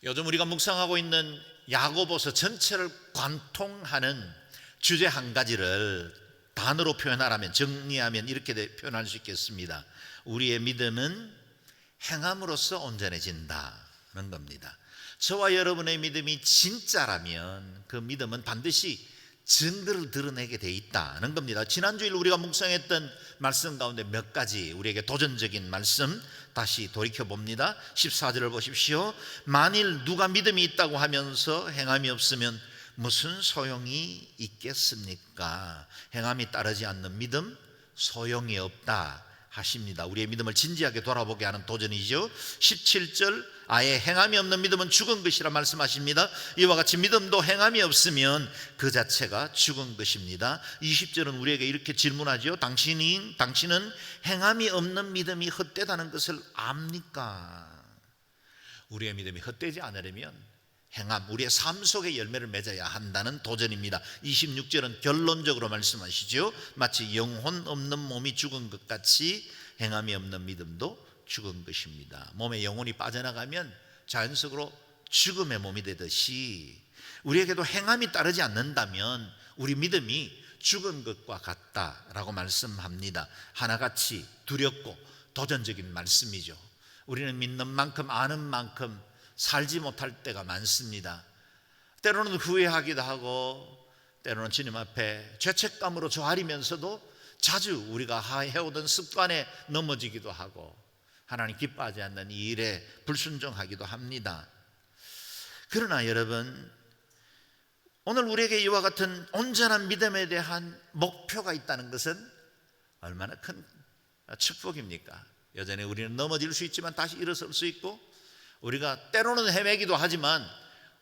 요즘 우리가 묵상하고 있는 야고보서 전체를 관통하는 주제 한 가지를 단어로 표현하라면, 정리하면 이렇게 표현할 수 있겠습니다. 우리의 믿음은 행함으로써 온전해진다는 겁니다. 저와 여러분의 믿음이 진짜라면 그 믿음은 반드시 증거를 드러내게 돼 있다는 겁니다. 지난주일 우리가 묵상했던 말씀 가운데 몇 가지 우리에게 도전적인 말씀 다시 돌이켜봅니다. 14절을 보십시오. 만일 누가 믿음이 있다고 하면서 행함이 없으면 무슨 소용이 있겠습니까? 행함이 따르지 않는 믿음 소용이 없다 하십니다. 우리의 믿음을 진지하게 돌아보게 하는 도전이죠. 17절 아예 행함이 없는 믿음은 죽은 것이라 말씀하십니다. 이와 같이 믿음도 행함이 없으면 그 자체가 죽은 것입니다. 20절은 우리에게 이렇게 질문하죠. 당신은 행함이 없는 믿음이 헛되다는 것을 압니까? 우리의 믿음이 헛되지 않으려면 행함, 우리의 삶 속에 열매를 맺어야 한다는 도전입니다. 26절은 결론적으로 말씀하시죠. 마치 영혼 없는 몸이 죽은 것 같이 행함이 없는 믿음도 죽은 것입니다. 몸에 영혼이 빠져나가면 자연적으로 죽음의 몸이 되듯이 우리에게도 행함이 따르지 않는다면 우리 믿음이 죽은 것과 같다라고 말씀합니다. 하나같이 두렵고 도전적인 말씀이죠. 우리는 믿는 만큼 아는 만큼 살지 못할 때가 많습니다. 때로는 후회하기도 하고 때로는 주님 앞에 죄책감으로 조아리면서도 자주 우리가 해오던 습관에 넘어지기도 하고 하나님 기뻐하지 않는 이 일에 불순종하기도 합니다. 그러나 여러분, 오늘 우리에게 이와 같은 온전한 믿음에 대한 목표가 있다는 것은 얼마나 큰 축복입니까? 여전히 우리는 넘어질 수 있지만 다시 일어설 수 있고, 우리가 때로는 헤매기도 하지만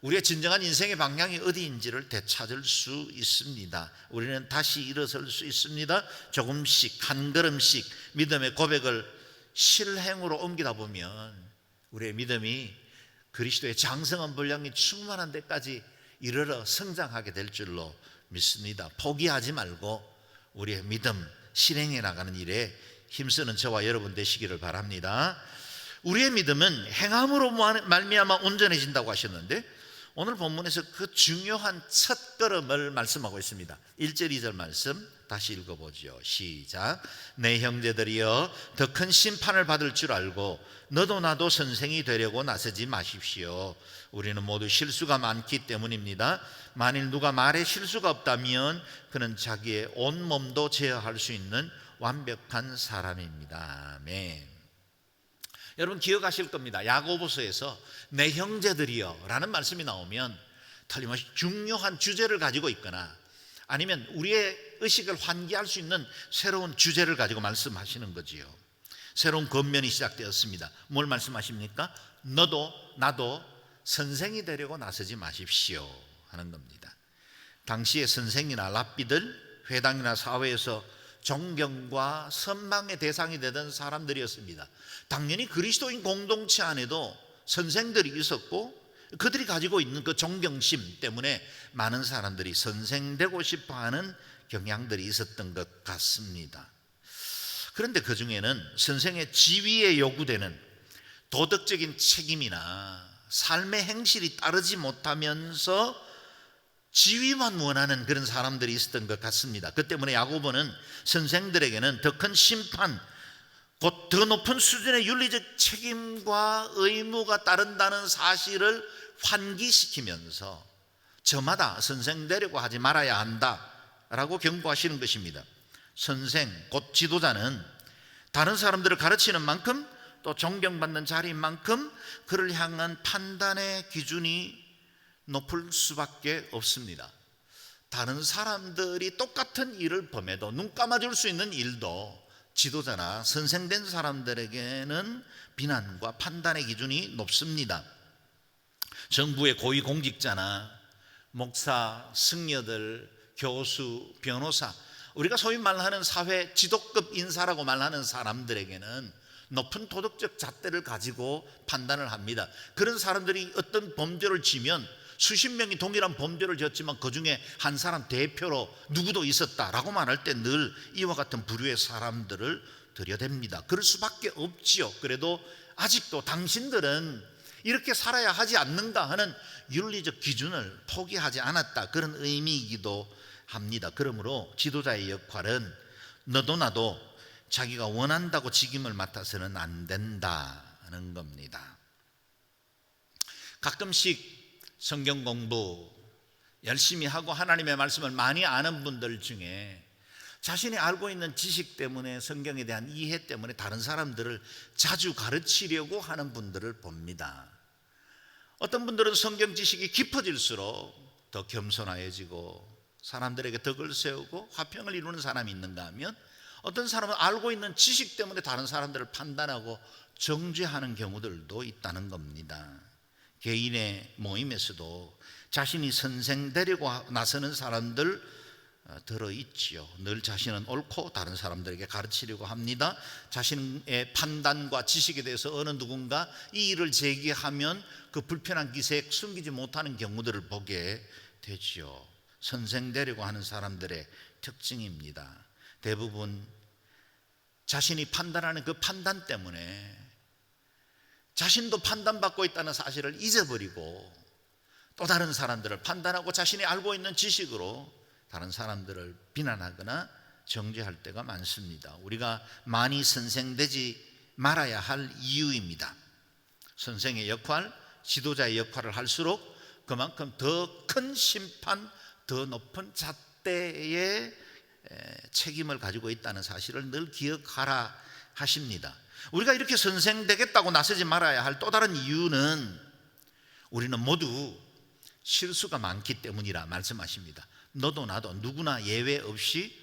우리의 진정한 인생의 방향이 어디인지를 되찾을 수 있습니다. 우리는 다시 일어설 수 있습니다. 조금씩 한 걸음씩 믿음의 고백을 실행으로 옮기다 보면 우리의 믿음이 그리스도의 장성한 분량이 충만한 데까지 이르러 성장하게 될 줄로 믿습니다. 포기하지 말고 우리의 믿음 실행해 나가는 일에 힘쓰는 저와 여러분 되시기를 바랍니다. 우리의 믿음은 행함으로 말미암아 온전해진다고 하셨는데, 오늘 본문에서 그 중요한 첫 걸음을 말씀하고 있습니다. 1절 2절 말씀 다시 읽어보죠. 시작. 내 형제들이여, 더 큰 심판을 받을 줄 알고 너도 나도 선생이 되려고 나서지 마십시오. 우리는 모두 실수가 많기 때문입니다. 만일 누가 말에 실수가 없다면 그는 자기의 온 몸도 제어할 수 있는 완벽한 사람입니다. 아멘. 여러분 기억하실 겁니다. 야고보서에서 내 형제들이여 라는 말씀이 나오면 틀림없이 중요한 주제를 가지고 있거나 아니면 우리의 의식을 환기할 수 있는 새로운 주제를 가지고 말씀하시는 거지요. 새로운 권면이 시작되었습니다. 뭘 말씀하십니까? 너도 나도 선생이 되려고 나서지 마십시오 하는 겁니다. 당시의 선생이나 랍비들, 회당이나 사회에서 존경과 선망의 대상이 되던 사람들이었습니다. 당연히 그리스도인 공동체 안에도 선생들이 있었고 그들이 가지고 있는 그 존경심 때문에 많은 사람들이 선생되고 싶어하는 경향들이 있었던 것 같습니다. 그런데 그 중에는 선생의 지위에 요구되는 도덕적인 책임이나 삶의 행실이 따르지 못하면서 지위만 원하는 그런 사람들이 있었던 것 같습니다. 그 때문에 야고보는 선생들에게는 더 큰 심판, 곧 더 높은 수준의 윤리적 책임과 의무가 따른다는 사실을 환기시키면서 저마다 선생 되려고 하지 말아야 한다라고 경고하시는 것입니다. 선생, 곧 지도자는 다른 사람들을 가르치는 만큼 또 존경받는 자리인 만큼 그를 향한 판단의 기준이 높을 수밖에 없습니다. 다른 사람들이 똑같은 일을 범해도 눈 감아줄 수 있는 일도 지도자나 선생된 사람들에게는 비난과 판단의 기준이 높습니다. 정부의 고위공직자나 목사, 승려들, 교수, 변호사, 우리가 소위 말하는 사회 지도급 인사라고 말하는 사람들에게는 높은 도덕적 잣대를 가지고 판단을 합니다. 그런 사람들이 어떤 범죄를 지면 수십 명이 동일한 범죄를 지었지만 그 중에 한 사람 대표로 누구도 있었다라고 말할 때 늘 이와 같은 부류의 사람들을 들여댑니다. 그럴 수밖에 없지요. 그래도 아직도 당신들은 이렇게 살아야 하지 않는가 하는 윤리적 기준을 포기하지 않았다, 그런 의미이기도 합니다. 그러므로 지도자의 역할은 너도 나도 자기가 원한다고 직임을 맡아서는 안 된다는 겁니다. 가끔씩 성경 공부 열심히 하고 하나님의 말씀을 많이 아는 분들 중에 자신이 알고 있는 지식 때문에, 성경에 대한 이해 때문에 다른 사람들을 자주 가르치려고 하는 분들을 봅니다. 어떤 분들은 성경 지식이 깊어질수록 더 겸손해지고 사람들에게 덕을 세우고 화평을 이루는 사람이 있는가 하면, 어떤 사람은 알고 있는 지식 때문에 다른 사람들을 판단하고 정죄하는 경우들도 있다는 겁니다. 개인의 모임에서도 자신이 선생 되려고 나서는 사람들 들어있지요. 늘 자신은 옳고 다른 사람들에게 가르치려고 합니다. 자신의 판단과 지식에 대해서 어느 누군가 이 일을 제기하면 그 불편한 기색 숨기지 못하는 경우들을 보게 되지요. 선생 되려고 하는 사람들의 특징입니다. 대부분 자신이 판단하는 그 판단 때문에 자신도 판단받고 있다는 사실을 잊어버리고 또 다른 사람들을 판단하고 자신이 알고 있는 지식으로 다른 사람들을 비난하거나 정죄할 때가 많습니다. 우리가 많이 선생되지 말아야 할 이유입니다. 선생의 역할, 지도자의 역할을 할수록 그만큼 더 큰 심판, 더 높은 잣대의 책임을 가지고 있다는 사실을 늘 기억하라 하십니다. 우리가 이렇게 선생되겠다고 나서지 말아야 할 또 다른 이유는 우리는 모두 실수가 많기 때문이라 말씀하십니다. 너도 나도 누구나 예외 없이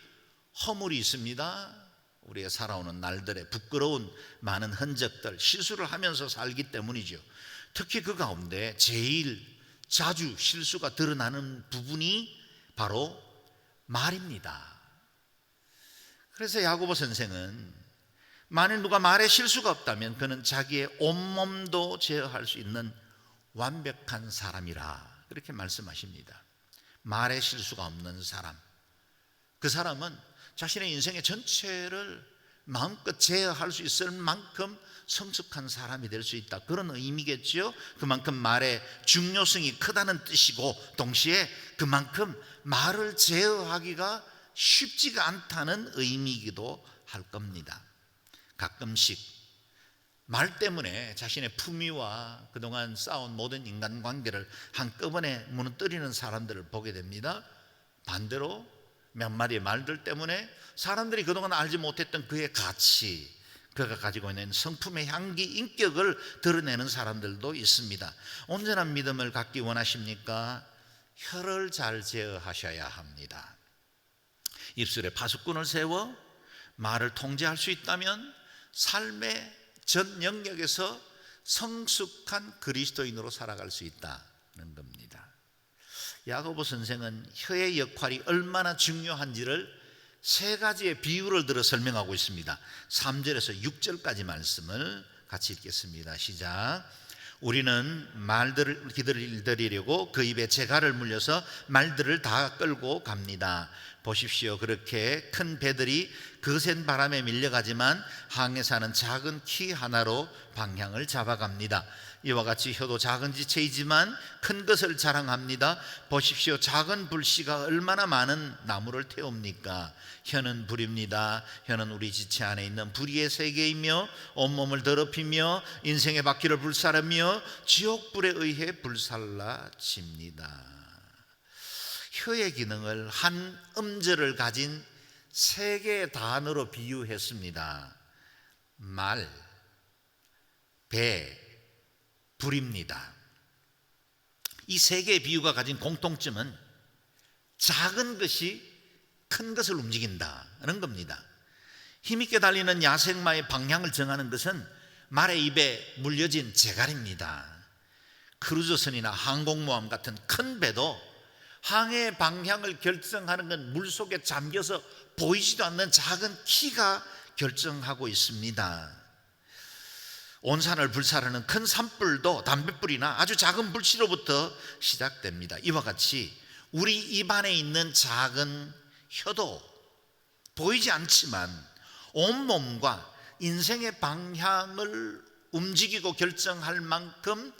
허물이 있습니다. 우리가 살아오는 날들의 부끄러운 많은 흔적들, 실수를 하면서 살기 때문이죠. 특히 그 가운데 제일 자주 실수가 드러나는 부분이 바로 말입니다. 그래서 야고보 선생은 만일 누가 말에 실수가 없다면 그는 자기의 온몸도 제어할 수 있는 완벽한 사람이라, 그렇게 말씀하십니다. 말에 실수가 없는 사람, 그 사람은 자신의 인생의 전체를 마음껏 제어할 수 있을 만큼 성숙한 사람이 될 수 있다, 그런 의미겠지요. 그만큼 말의 중요성이 크다는 뜻이고 동시에 그만큼 말을 제어하기가 쉽지가 않다는 의미이기도 할 겁니다. 가끔씩 말 때문에 자신의 품위와 그동안 쌓아온 모든 인간관계를 한꺼번에 무너뜨리는 사람들을 보게 됩니다. 반대로 몇 마디의 말들 때문에 사람들이 그동안 알지 못했던 그의 가치, 그가 가지고 있는 성품의 향기, 인격을 드러내는 사람들도 있습니다. 온전한 믿음을 갖기 원하십니까? 혀를 잘 제어하셔야 합니다. 입술에 파수꾼을 세워 말을 통제할 수 있다면 삶의 전 영역에서 성숙한 그리스도인으로 살아갈 수 있다는 겁니다. 야고보 선생은 혀의 역할이 얼마나 중요한지를 세 가지의 비유를 들어 설명하고 있습니다. 3절에서 6절까지 말씀을 같이 읽겠습니다. 시작. 우리는 말들을 기다리려고 그 입에 재갈을 물려서 말들을 다 끌고 갑니다. 보십시오. 그렇게 큰 배들이 거센 바람에 밀려가지만 항해 사는 작은 키 하나로 방향을 잡아갑니다. 이와 같이 혀도 작은 지체이지만 큰 것을 자랑합니다. 보십시오. 작은 불씨가 얼마나 많은 나무를 태웁니까? 혀는 불입니다. 혀는 우리 지체 안에 있는 불의의 세계이며 온몸을 더럽히며 인생의 바퀴를 불사르며 지옥불에 의해 불살라집니다. 혀의 기능을 한 음절을 가진 세 개의 단어로 비유했습니다. 말, 배, 불입니다. 이 세 개의 비유가 가진 공통점은 작은 것이 큰 것을 움직인다는 겁니다. 힘있게 달리는 야생마의 방향을 정하는 것은 말의 입에 물려진 재갈입니다. 크루즈선이나 항공모함 같은 큰 배도 항해 방향을 결정하는 건 물속에 잠겨서 보이지도 않는 작은 키가 결정하고 있습니다. 온산을 불사르는 큰 산불도 담뱃불이나 아주 작은 불씨로부터 시작됩니다. 이와 같이 우리 입안에 있는 작은 혀도 보이지 않지만 온몸과 인생의 방향을 움직이고 결정할 만큼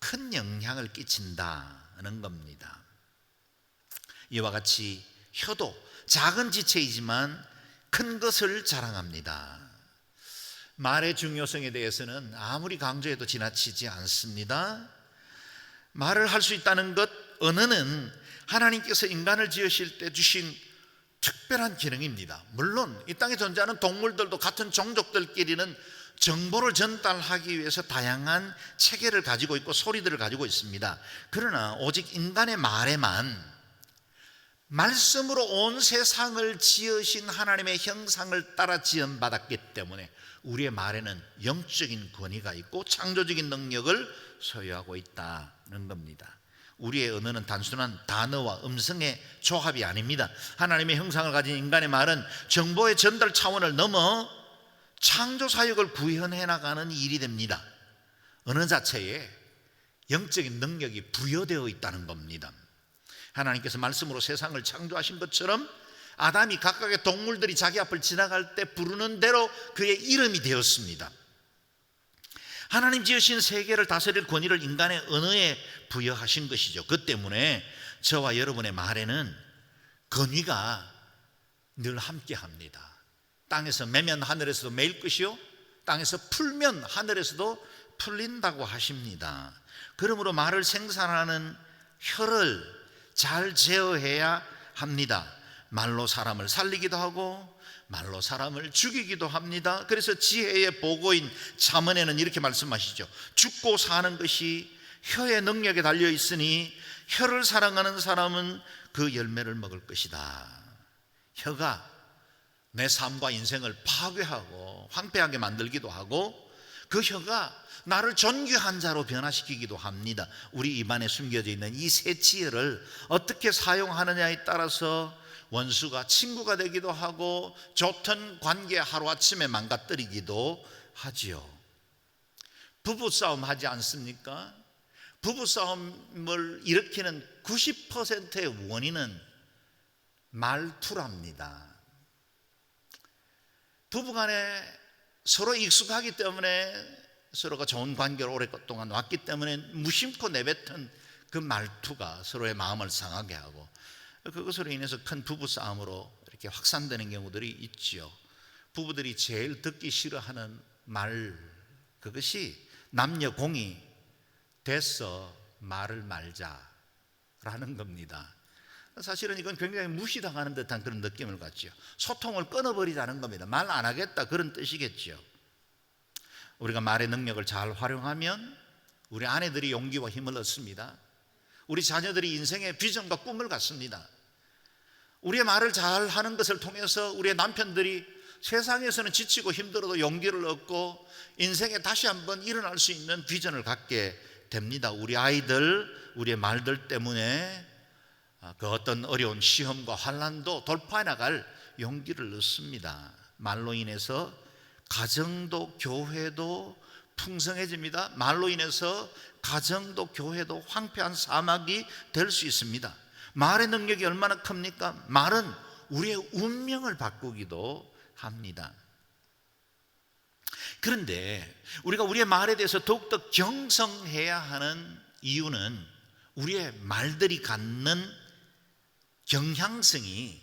큰 영향을 끼친다는 겁니다. 이와 같이 혀도 작은 지체이지만 큰 것을 자랑합니다. 말의 중요성에 대해서는 아무리 강조해도 지나치지 않습니다. 말을 할 수 있다는 것, 언어는 하나님께서 인간을 지으실 때 주신 특별한 기능입니다. 물론 이 땅에 존재하는 동물들도 같은 종족들끼리는 정보를 전달하기 위해서 다양한 체계를 가지고 있고 소리들을 가지고 있습니다. 그러나 오직 인간의 말에만 말씀으로 온 세상을 지으신 하나님의 형상을 따라 지음받았기 때문에 우리의 말에는 영적인 권위가 있고 창조적인 능력을 소유하고 있다는 겁니다. 우리의 언어는 단순한 단어와 음성의 조합이 아닙니다. 하나님의 형상을 가진 인간의 말은 정보의 전달 차원을 넘어 창조 사역을 구현해 나가는 일이 됩니다. 언어 자체에 영적인 능력이 부여되어 있다는 겁니다. 하나님께서 말씀으로 세상을 창조하신 것처럼 아담이 각각의 동물들이 자기 앞을 지나갈 때 부르는 대로 그의 이름이 되었습니다. 하나님 지으신 세계를 다스릴 권위를 인간의 언어에 부여하신 것이죠. 그 때문에 저와 여러분의 말에는 권위가 늘 함께합니다. 땅에서 매면 하늘에서도 매일 것이요 땅에서 풀면 하늘에서도 풀린다고 하십니다. 그러므로 말을 생산하는 혀를 잘 제어해야 합니다. 말로 사람을 살리기도 하고 말로 사람을 죽이기도 합니다. 그래서 지혜의 보고인 잠언에는 이렇게 말씀하시죠. 죽고 사는 것이 혀의 능력에 달려 있으니 혀를 사랑하는 사람은 그 열매를 먹을 것이다. 혀가 내 삶과 인생을 파괴하고 황폐하게 만들기도 하고 그 혀가 나를 존귀한 자로 변화시키기도 합니다. 우리 입안에 숨겨져 있는 이 세 지혜를 어떻게 사용하느냐에 따라서 원수가 친구가 되기도 하고 좋던 관계 하루아침에 망가뜨리기도 하지요. 부부싸움 하지 않습니까? 부부싸움을 일으키는 90%의 원인은 말투랍니다. 부부간에 서로 익숙하기 때문에 서로가 좋은 관계로 오랫동안 왔기 때문에 무심코 내뱉은 그 말투가 서로의 마음을 상하게 하고 그것으로 인해서 큰 부부싸움으로 이렇게 확산되는 경우들이 있죠. 부부들이 제일 듣기 싫어하는 말, 그것이 남녀 공이 됐어 말을 말자라는 겁니다. 사실은 이건 굉장히 무시당하는 듯한 그런 느낌을 갖죠. 소통을 끊어버리자는 겁니다. 말 안 하겠다 그런 뜻이겠죠. 우리가 말의 능력을 잘 활용하면 우리 아내들이 용기와 힘을 얻습니다. 우리 자녀들이 인생의 비전과 꿈을 갖습니다. 우리의 말을 잘 하는 것을 통해서 우리의 남편들이 세상에서는 지치고 힘들어도 용기를 얻고 인생에 다시 한번 일어날 수 있는 비전을 갖게 됩니다. 우리 아이들, 우리의 말들 때문에 그 어떤 어려운 시험과 환난도 돌파해 나갈 용기를 얻습니다. 말로 인해서 가정도 교회도 풍성해집니다. 말로 인해서 가정도 교회도 황폐한 사막이 될 수 있습니다. 말의 능력이 얼마나 큽니까? 말은 우리의 운명을 바꾸기도 합니다. 그런데 우리가 우리의 말에 대해서 더욱더 경성해야 하는 이유는 우리의 말들이 갖는 경향성이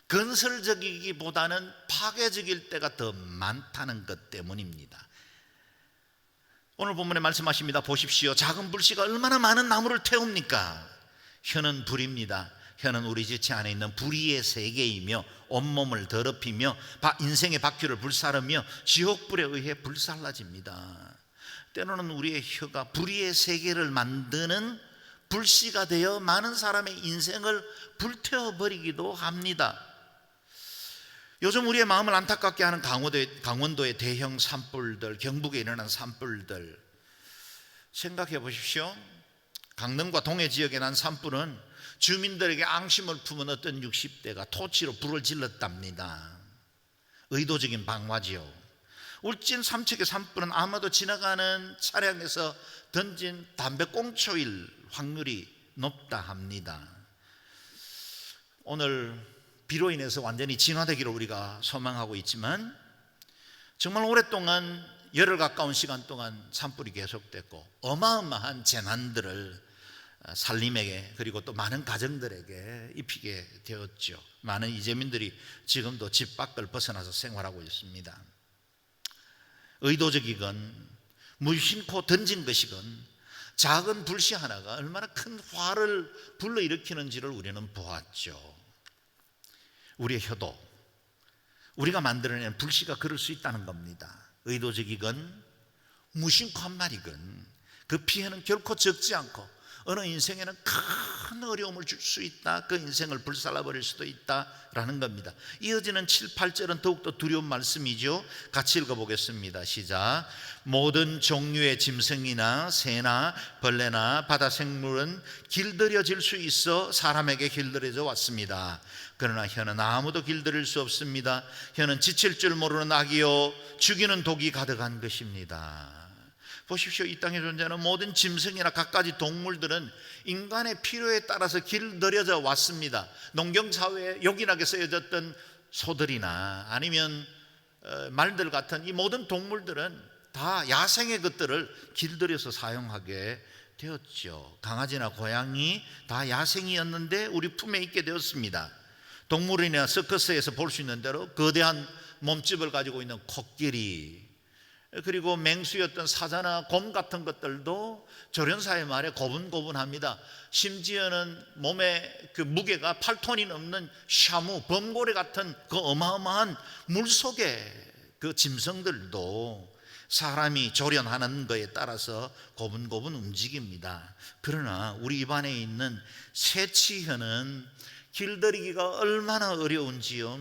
건설적이기보다는 파괴적일 때가 더 많다는 것 때문입니다. 오늘 본문에 말씀하십니다. 보십시오. 작은 불씨가 얼마나 많은 나무를 태웁니까? 혀는 불입니다. 혀는 우리 지체 안에 있는 불의의 세계이며 온몸을 더럽히며 인생의 바퀴를 불사르며 지옥불에 의해 불살라집니다. 때로는 우리의 혀가 불의의 세계를 만드는 불씨가 되어 많은 사람의 인생을 불태워버리기도 합니다. 요즘 우리의 마음을 안타깝게 하는 강원도의 대형 산불들, 경북에 일어난 산불들 생각해 보십시오. 강릉과 동해 지역에 난 산불은 주민들에게 앙심을 품은 어떤 60대가 토치로 불을 질렀답니다. 의도적인 방화지요. 울진 삼척의 산불은 아마도 지나가는 차량에서 던진 담배꽁초일 확률이 높다 합니다. 오늘 비로 인해서 완전히 진화되기를 우리가 소망하고 있지만 정말 오랫동안 열흘 가까운 시간 동안 산불이 계속됐고 어마어마한 재난들을 산림에게 그리고 또 많은 가정들에게 입히게 되었죠. 많은 이재민들이 지금도 집 밖을 벗어나서 생활하고 있습니다. 의도적이건 무심코 던진 것이건 작은 불씨 하나가 얼마나 큰 화를 불러일으키는지를 우리는 보았죠. 우리의 혀도 우리가 만들어낸 불씨가 그럴 수 있다는 겁니다. 의도적이건 무심코 한 말이건 그 피해는 결코 적지 않고 어느 인생에는 큰 어려움을 줄 수 있다. 그 인생을 불살라버릴 수도 있다라는 겁니다. 이어지는 7, 8절은 더욱더 두려운 말씀이죠. 같이 읽어보겠습니다. 시작. 모든 종류의 짐승이나 새나 벌레나 바다 생물은 길들여질 수 있어 사람에게 길들여져 왔습니다. 그러나 혀는 아무도 길들일 수 없습니다. 혀는 지칠 줄 모르는 악이요 죽이는 독이 가득한 것입니다. 보십시오. 이 땅에 존재하는 모든 짐승이나 갖가지 동물들은 인간의 필요에 따라서 길들여져 왔습니다. 농경사회에 요긴하게 쓰여졌던 소들이나 아니면 말들 같은 이 모든 동물들은 다 야생의 것들을 길들여서 사용하게 되었죠. 강아지나 고양이 다 야생이었는데 우리 품에 있게 되었습니다. 동물원이나 서커스에서 볼 수 있는 대로 거대한 몸집을 가지고 있는 코끼리, 그리고 맹수였던 사자나 곰 같은 것들도 조련사의 말에 고분고분합니다. 심지어는 몸에 그 무게가 8톤이 넘는 샤무, 범고래 같은 그 어마어마한 물속의 그 짐승들도 사람이 조련하는 것에 따라서 고분고분 움직입니다. 그러나 우리 입안에 있는 새치혀는 길들이기가 얼마나 어려운지요,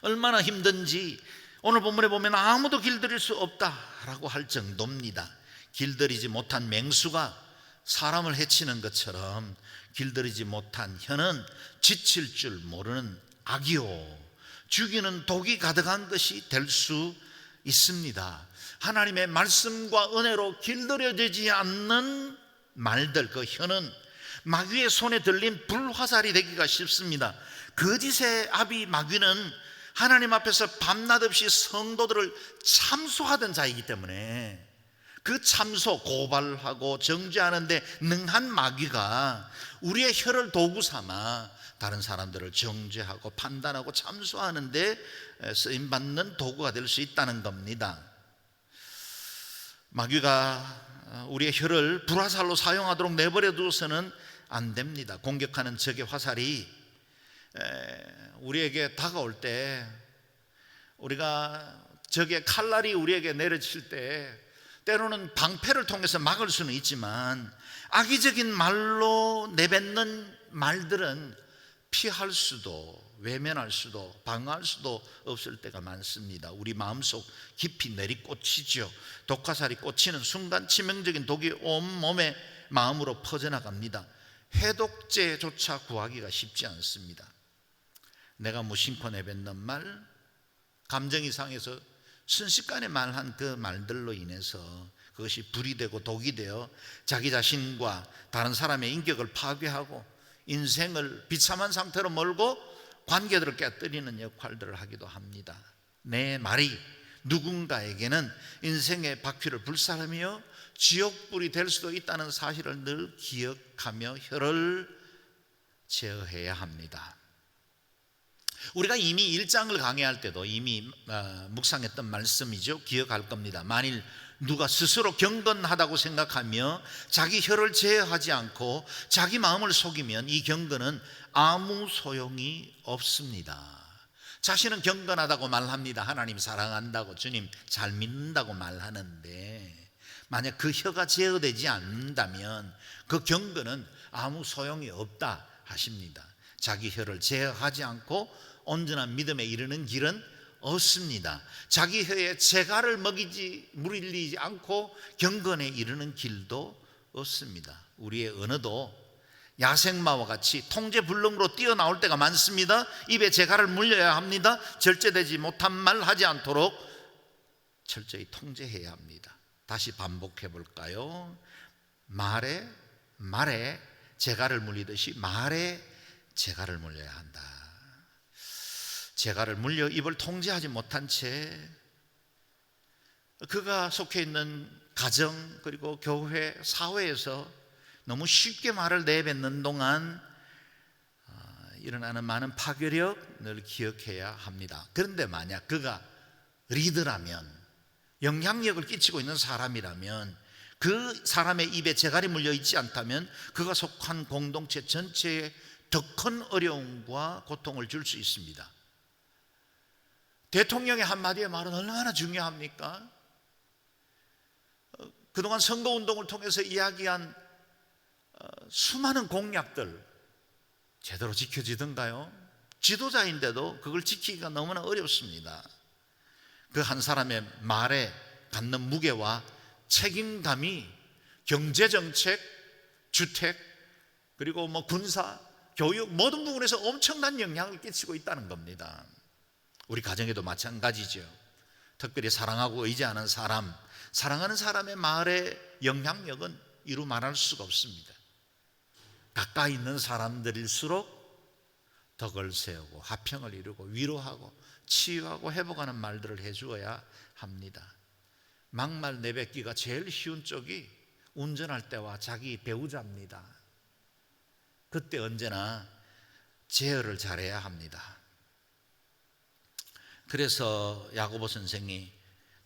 얼마나 힘든지 오늘 본문에 보면 아무도 길들일 수 없다라고 할 정도입니다. 길들이지 못한 맹수가 사람을 해치는 것처럼 길들이지 못한 혀는 지칠 줄 모르는 악이요 죽이는 독이 가득한 것이 될 수 있습니다. 하나님의 말씀과 은혜로 길들여지지 않는 말들, 그 혀는 마귀의 손에 들린 불화살이 되기가 쉽습니다. 거짓의 아비 마귀는 하나님 앞에서 밤낮 없이 성도들을 참소하던 자이기 때문에 그 참소, 고발하고 정죄하는 데 능한 마귀가 우리의 혀를 도구 삼아 다른 사람들을 정죄하고 판단하고 참소하는 데 쓰임받는 도구가 될 수 있다는 겁니다. 마귀가 우리의 혀를 불화살로 사용하도록 내버려 두어서는 안 됩니다. 공격하는 적의 화살이 우리에게 다가올 때, 우리가 적의 칼날이 우리에게 내려칠 때 때로는 방패를 통해서 막을 수는 있지만 악의적인 말로 내뱉는 말들은 피할 수도 외면할 수도 방어할 수도 없을 때가 많습니다. 우리 마음속 깊이 내리꽂히죠. 독화살이 꽂히는 순간 치명적인 독이 온몸에 마음으로 퍼져나갑니다. 해독제조차 구하기가 쉽지 않습니다. 내가 무심코 내뱉는 말, 감정이 상해서 순식간에 말한 그 말들로 인해서 그것이 불이 되고 독이 되어 자기 자신과 다른 사람의 인격을 파괴하고 인생을 비참한 상태로 몰고 관계들을 깨뜨리는 역할들을 하기도 합니다. 내 말이 누군가에게는 인생의 바퀴를 불살르며 지옥불이 될 수도 있다는 사실을 늘 기억하며 혀를 제어해야 합니다. 우리가 이미 1장을 강의할 때도 이미 묵상했던 말씀이죠. 기억할 겁니다. 만일 누가 스스로 경건하다고 생각하며 자기 혀를 제어하지 않고 자기 마음을 속이면 이 경건은 아무 소용이 없습니다. 자신은 경건하다고 말합니다. 하나님 사랑한다고, 주님 잘 믿는다고 말하는데 만약 그 혀가 제어되지 않는다면 그 경건은 아무 소용이 없다 하십니다. 자기 혀를 제어하지 않고 온전한 믿음에 이르는 길은 없습니다. 자기 혀에 재갈을 물리지 않고 경건에 이르는 길도 없습니다. 우리의 언어도 야생마와 같이 통제불능으로 뛰어나올 때가 많습니다. 입에 재갈을 물려야 합니다. 절제되지 못한 말 하지 않도록 철저히 통제해야 합니다. 다시 반복해 볼까요? 말에 재갈을 물리듯이 말에 재갈을 물려야 한다. 재갈을 물려 입을 통제하지 못한 채 그가 속해 있는 가정 그리고 교회, 사회에서 너무 쉽게 말을 내뱉는 동안 일어나는 많은 파괴력을 기억해야 합니다. 그런데 만약 그가 리더라면, 영향력을 끼치고 있는 사람이라면, 그 사람의 입에 재갈이 물려 있지 않다면 그가 속한 공동체 전체에 더 큰 어려움과 고통을 줄 수 있습니다. 대통령의 한마디의 말은 얼마나 중요합니까? 그동안 선거운동을 통해서 이야기한 수많은 공약들 제대로 지켜지던가요? 지도자인데도 그걸 지키기가 너무나 어렵습니다. 그 한 사람의 말에 갖는 무게와 책임감이 경제정책, 주택, 그리고 군사, 교육 모든 부분에서 엄청난 영향을 끼치고 있다는 겁니다. 우리 가정에도 마찬가지죠. 특별히 사랑하고 의지하는 사람, 사랑하는 사람의 말의 영향력은 이루 말할 수가 없습니다. 가까이 있는 사람들일수록 덕을 세우고 화평을 이루고 위로하고 치유하고 회복하는 말들을 해주어야 합니다. 막말 내뱉기가 제일 쉬운 쪽이 운전할 때와 자기 배우자입니다. 그때 언제나 제어를 잘해야 합니다. 그래서 야고보 선생이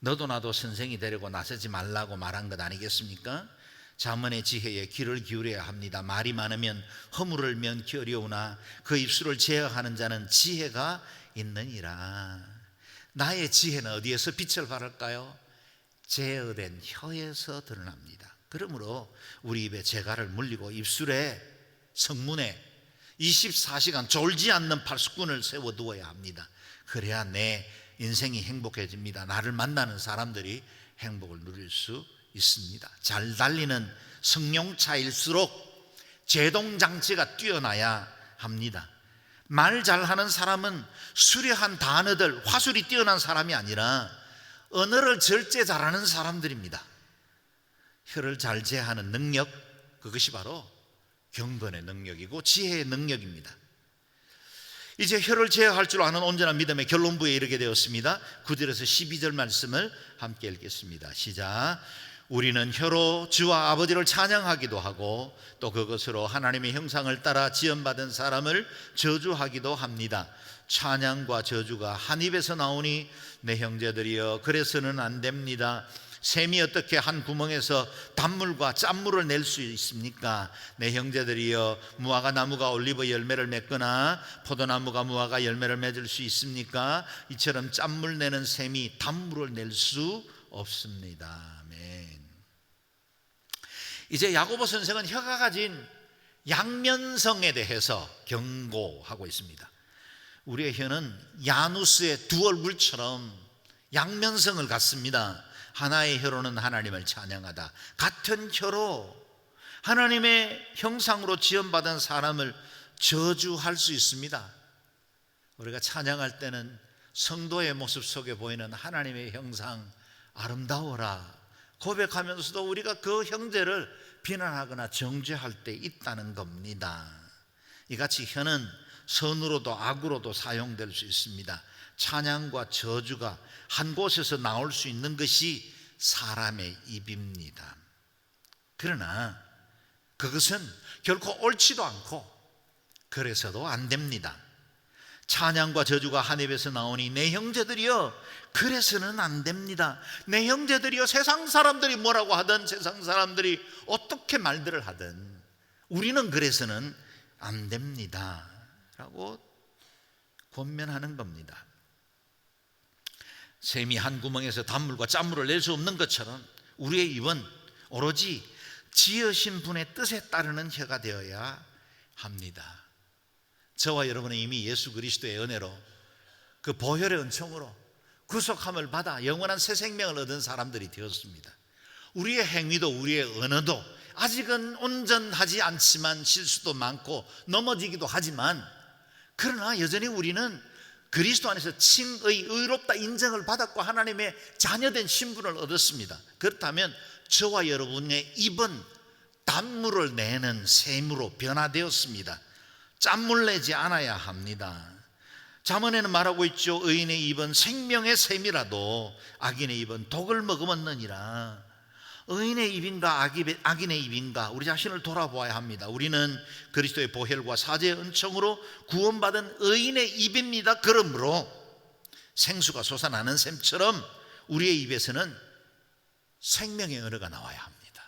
너도 나도 선생이 되려고 나서지 말라고 말한 것 아니겠습니까? 자문의 지혜에 귀를 기울여야 합니다. 말이 많으면 허물을 면키 어려우나 그 입술을 제어하는 자는 지혜가 있느니라. 나의 지혜는 어디에서 빛을 발할까요? 제어된 혀에서 드러납니다. 그러므로 우리 입에 재갈을 물리고 입술에 성문에 24시간 졸지 않는 팔수꾼을 세워두어야 합니다. 그래야 내 인생이 행복해집니다. 나를 만나는 사람들이 행복을 누릴 수 있습니다. 잘 달리는 승용차일수록 제동장치가 뛰어나야 합니다. 말 잘하는 사람은 수려한 단어들, 화술이 뛰어난 사람이 아니라 언어를 절제 잘하는 사람들입니다. 혀를 잘 제하는 능력, 그것이 바로 경건의 능력이고 지혜의 능력입니다. 이제 혀를 제어할 줄 아는 온전한 믿음의 결론부에 이르게 되었습니다. 9절에서 12절 말씀을 함께 읽겠습니다. 시작. 우리는 혀로 주와 아버지를 찬양하기도 하고 또 그것으로 하나님의 형상을 따라 지음받은 사람을 저주하기도 합니다. 찬양과 저주가 한 입에서 나오니 내 형제들이여 그래서는 안 됩니다. 샘이 어떻게 한 구멍에서 단물과 짠물을 낼 수 있습니까? 내 형제들이여 무화과 나무가 올리브 열매를 맺거나 포도나무가 무화과 열매를 맺을 수 있습니까? 이처럼 짠물 내는 샘이 단물을 낼 수 없습니다. 아멘. 이제 야고보 선생은 혀가 가진 양면성에 대해서 경고하고 있습니다. 우리의 혀는 야누스의 두 얼굴처럼 양면성을 갖습니다. 하나의 혀로는 하나님을 찬양하다, 같은 혀로 하나님의 형상으로 지음받은 사람을 저주할 수 있습니다. 우리가 찬양할 때는 성도의 모습 속에 보이는 하나님의 형상 아름다워라 고백하면서도 우리가 그 형제를 비난하거나 정죄할 때 있다는 겁니다. 이같이 혀는 선으로도 악으로도 사용될 수 있습니다. 찬양과 저주가 한 곳에서 나올 수 있는 것이 사람의 입입니다. 그러나 그것은 결코 옳지도 않고 그래서도 안 됩니다. 찬양과 저주가 한 입에서 나오니 내 형제들이여 그래서는 안 됩니다. 내 형제들이여 세상 사람들이 뭐라고 하든 세상 사람들이 어떻게 말들을 하든 우리는 그래서는 안 됩니다 라고 권면하는 겁니다. 샘이 한 구멍에서 단물과 짠물을 낼 수 없는 것처럼 우리의 입은 오로지 지으신 분의 뜻에 따르는 혀가 되어야 합니다. 저와 여러분은 이미 예수 그리스도의 은혜로 그 보혈의 은총으로 구속함을 받아 영원한 새 생명을 얻은 사람들이 되었습니다. 우리의 행위도 우리의 언어도 아직은 온전하지 않지만 실수도 많고 넘어지기도 하지만 그러나 여전히 우리는 그리스도 안에서 칭의, 의롭다 인정을 받았고 하나님의 자녀된 신분을 얻었습니다. 그렇다면 저와 여러분의 입은 단물을 내는 샘으로 변화되었습니다. 짠물 내지 않아야 합니다. 잠언에는 말하고 있죠. 의인의 입은 생명의 샘이라도 악인의 입은 독을 머금었느니라. 의인의 입인가 악인의 입인가 우리 자신을 돌아보아야 합니다. 우리는 그리스도의 보혈과 사죄의 은총으로 구원받은 의인의 입입니다. 그러므로 생수가 솟아나는 샘처럼 우리의 입에서는 생명의 언어가 나와야 합니다.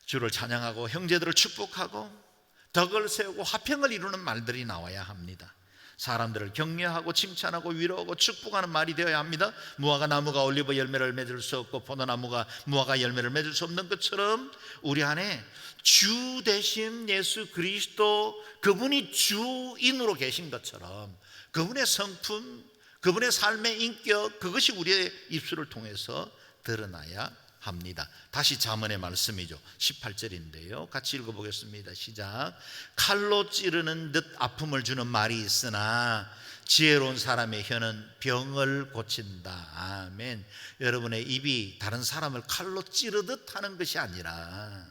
주를 찬양하고 형제들을 축복하고 덕을 세우고 화평을 이루는 말들이 나와야 합니다. 사람들을 격려하고 칭찬하고 위로하고 축복하는 말이 되어야 합니다. 무화과 나무가 올리브 열매를 맺을 수 없고 포도나무가 무화과 열매를 맺을 수 없는 것처럼 우리 안에 주 되신 예수 그리스도, 그분이 주인으로 계신 것처럼 그분의 성품, 그분의 삶의 인격, 그것이 우리의 입술을 통해서 드러나야 합니다. 다시 잠언의 말씀이죠. 18절인데요. 같이 읽어보겠습니다. 시작. 칼로 찌르는 듯 아픔을 주는 말이 있으나 지혜로운 사람의 혀는 병을 고친다. 아멘. 여러분의 입이 다른 사람을 칼로 찌르듯 하는 것이 아니라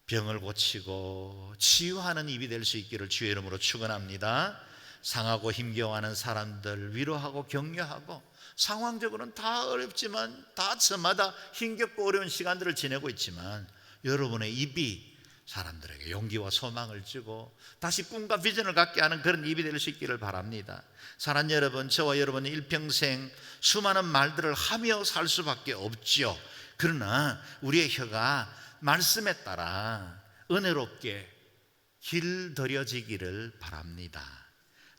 병을 고치고 치유하는 입이 될 수 있기를 주의 이름으로 축원합니다. 상하고 힘겨워하는 사람들 위로하고 격려하고, 상황적으로는 다 어렵지만 다 저마다 힘겹고 어려운 시간들을 지내고 있지만 여러분의 입이 사람들에게 용기와 소망을 주고 다시 꿈과 비전을 갖게 하는 그런 입이 될 수 있기를 바랍니다. 사랑하는 여러분, 저와 여러분은 일평생 수많은 말들을 하며 살 수밖에 없죠. 그러나 우리의 혀가 말씀에 따라 은혜롭게 길들여지기를 바랍니다.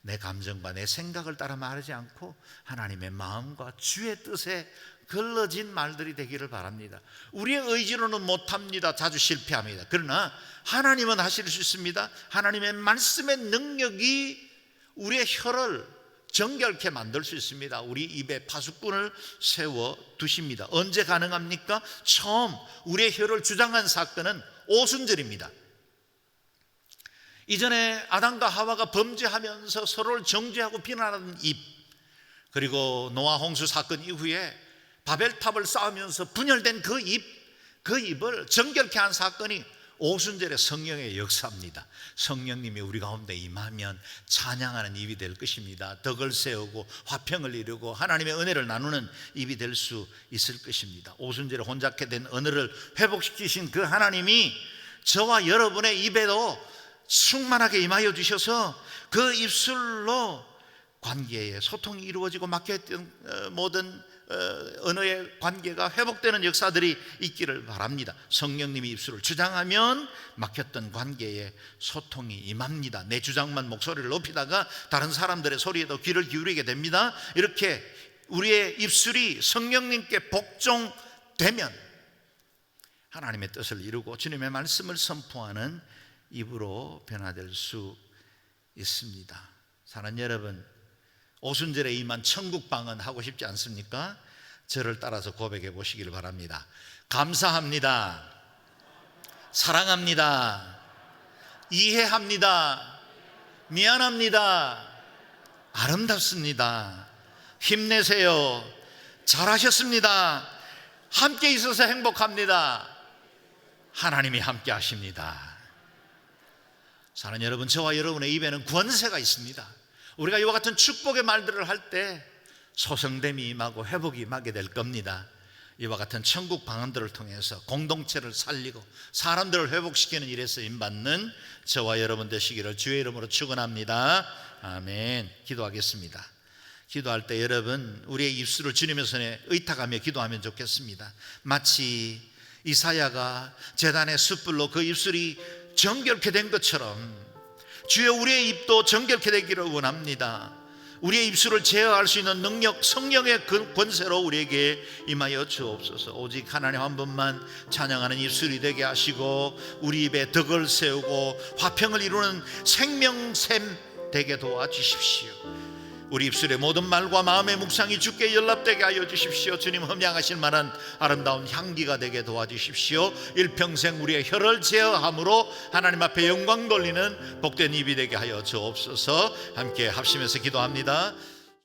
내 감정과 내 생각을 따라 말하지 않고 하나님의 마음과 주의 뜻에 걸러진 말들이 되기를 바랍니다. 우리의 의지로는 못합니다. 자주 실패합니다. 그러나 하나님은 하실 수 있습니다. 하나님의 말씀의 능력이 우리의 혀를 정결케 만들 수 있습니다. 우리 입에 파수꾼을 세워 두십니다. 언제 가능합니까? 처음 우리의 혀를 주장한 사건은 오순절입니다. 이전에 아담과 하와가 범죄하면서 서로를 정죄하고 비난하는 입, 그리고 노아 홍수 사건 이후에 바벨탑을 쌓으면서 분열된 그 입을 정결케 한 사건이 오순절의 성령의 역사입니다. 성령님이 우리 가운데 임하면 찬양하는 입이 될 것입니다. 덕을 세우고 화평을 이루고 하나님의 은혜를 나누는 입이 될 수 있을 것입니다. 오순절에 혼잡게 된 언어를 회복시키신 그 하나님이 저와 여러분의 입에도 충만하게 임하여 주셔서 그 입술로 관계에 소통이 이루어지고 막혔던 모든 언어의 관계가 회복되는 역사들이 있기를 바랍니다. 성령님이 입술을 주장하면 막혔던 관계에 소통이 임합니다. 내 주장만 목소리를 높이다가 다른 사람들의 소리에도 귀를 기울이게 됩니다. 이렇게 우리의 입술이 성령님께 복종되면 하나님의 뜻을 이루고 주님의 말씀을 선포하는 입으로 변화될 수 있습니다. 사랑하는 여러분, 오순절에 임한 천국 방언 하고 싶지 않습니까? 저를 따라서 고백해 보시길 바랍니다. 감사합니다. 사랑합니다. 이해합니다. 미안합니다. 아름답습니다. 힘내세요. 잘하셨습니다. 함께 있어서 행복합니다. 하나님이 함께 하십니다. 사랑하는 여러분, 저와 여러분의 입에는 권세가 있습니다. 우리가 이와 같은 축복의 말들을 할 때 소성됨이 임하고 회복이 임하게 될 겁니다. 이와 같은 천국 방언들을 통해서 공동체를 살리고 사람들을 회복시키는 일에 쓰임받는 저와 여러분 되시기를 주의 이름으로 축원합니다. 아멘. 기도하겠습니다. 기도할 때 여러분, 우리의 입술을 주님의 손에 의탁하며 기도하면 좋겠습니다. 마치 이사야가 제단의 숯불로 그 입술이 정결케 된 것처럼 주여 우리의 입도 정결케 되기를 원합니다. 우리의 입술을 제어할 수 있는 능력, 성령의 권세로 우리에게 임하여 주옵소서. 오직 하나님 한 분만 찬양하는 입술이 되게 하시고 우리 입에 덕을 세우고 화평을 이루는 생명샘 되게 도와주십시오. 우리 입술의 모든 말과 마음의 묵상이 주께 연락되게 하여 주십시오. 주님 흠양하실 만한 아름다운 향기가 되게 도와주십시오. 일평생 우리의 혀를 제어함으로 하나님 앞에 영광 돌리는 복된 입이 되게 하여 주옵소서. 함께 합심해서 기도합니다.